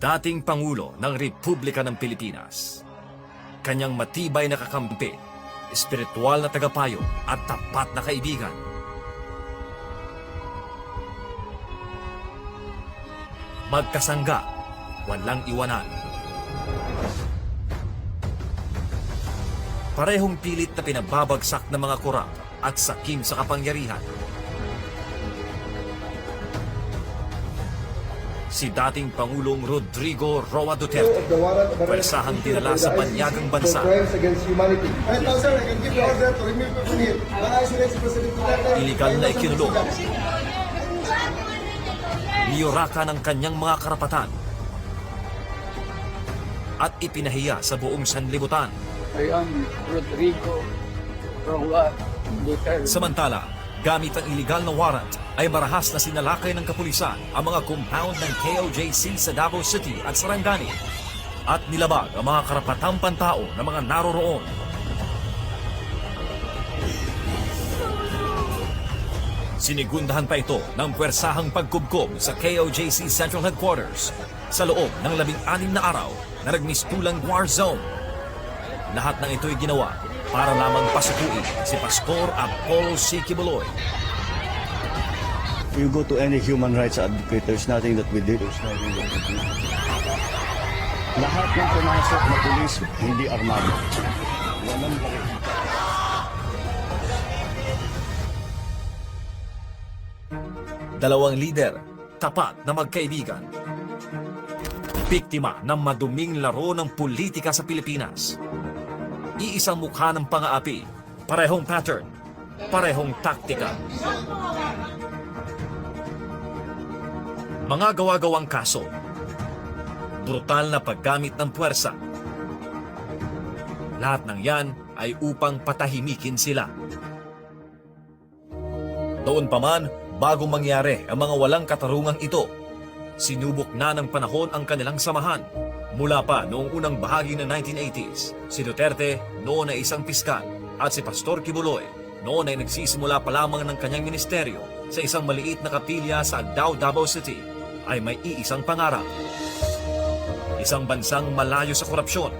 dating Pangulo ng Republika ng Pilipinas. Kanyang matibay na kakampi, espiritual na tagapayo at tapat na kaibigan. Magkasangga, walang iwanan. Parehong pilit na pinababagsak ng mga kurap at sakim sa kapangyarihan. Si dating Pangulong Rodrigo Roa Duterte, pwersahang dinala sa banyagang bansa. Iligal na ikinulong. Niyuraka ng kanyang mga karapatan at ipinahiya sa buong sanlibutan. I am Rodrigo Roa Duterte. Samantala, gamit ang iligal na warrant, ay marahas na sinalakay ng kapulisan ang mga compound ng KOJC sa Davao City at Sarangani at nilabag ang mga karapatang pantao ng mga naroroon. Sinigundahan pa ito ng pwersahang pagkubkob sa KOJC Central Headquarters sa loob ng 16 na araw na nagmistulang war zone. Lahat ng ito'y ginawa para lamang pasukuin si Pastor Apollo C. Quiboloy. You go to any human rights advocate, there's nothing that we did. Lahat ng pumasok na pulis, hindi armado. Walang baril. Dalawang lider, tapat na magkaibigan. Biktima ng maduming laro ng politika sa Pilipinas. Iisang mukha ng pang-aapi, parehong pattern, parehong taktika. Mga gawa-gawang kaso, brutal na paggamit ng puwersa. Lahat ng yan ay upang patahimikin sila. Noon pa man, bago mangyari ang mga walang katarungang ito, sinubok na ng panahon ang kanilang samahan. Mula pa noong unang bahagi ng 1980s, si Duterte noon ay isang piskal at si Pastor Quiboloy noon ay nagsisimula pa lamang ng kanyang ministeryo sa isang maliit na kapilya sa Agdao, Davao City, ay may iisang pangarap. Isang bansang malayo sa korupsyon,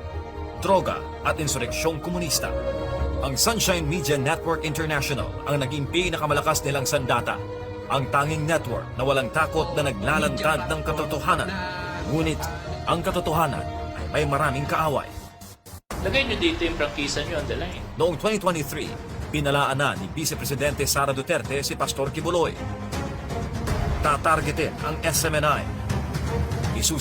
droga at insureksyong komunista. Ang Sunshine Media Network International ang naging pinakamalakas nilang sandata. Ang tanging network na walang takot na naglalantad ng katotohanan. Ngunit ang katotohanan ay may maraming kaaway. Lagay nyo dito yung prangkisa nyo on the line. Noong 2023, pinalaan na ni Vice Presidente Sara Duterte si Pastor Quiboloy. Tatargetin ang SMNI. Isusunod